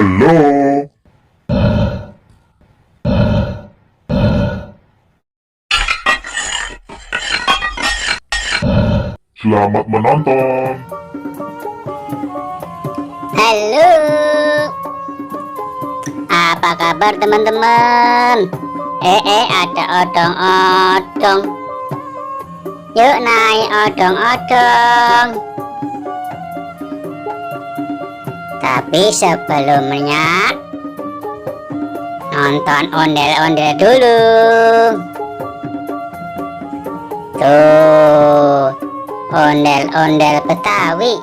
Halo. Selamat menonton. Halo, apa kabar teman-teman? Ada odong-odong. Yuk naik odong-odong. Tapi sebelumnya nonton ondel-ondel dulu. Tuh, ondel-ondel Betawi.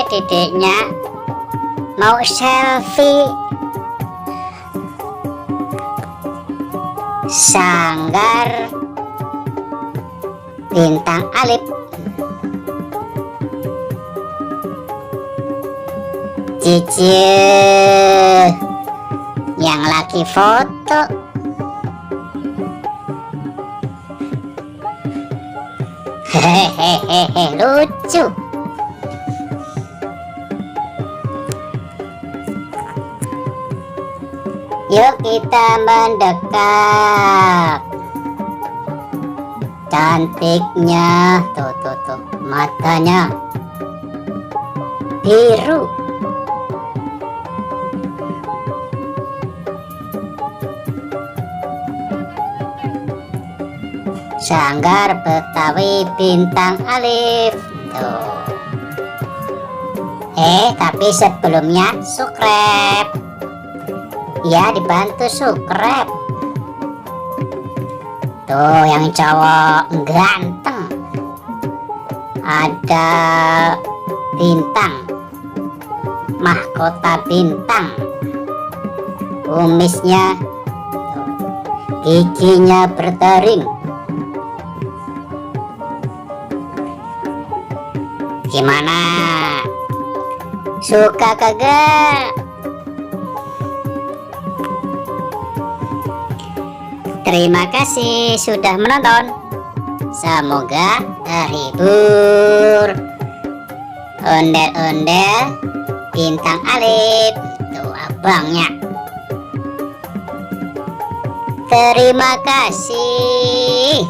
Dedeknya mau selfie. Sanggar Bintang Alif. Cici yang lagi foto. Hehehe, lucu. Yuk kita mendekat. Cantiknya, tuh, matanya biru. Sanggar Betawi Bintang Alif. Tuh. Tapi sebelumnya subscribe. Ya, dibantu subscribe. Tuh, yang cowok ganteng. Ada bintang. Mahkota bintang. Kumisnya, giginya bertaring. Gimana? Suka kagak? Terima kasih sudah menonton. Semoga terhibur. Ondel-ondel Bintang Alif. Tuh abangnya. Terima kasih.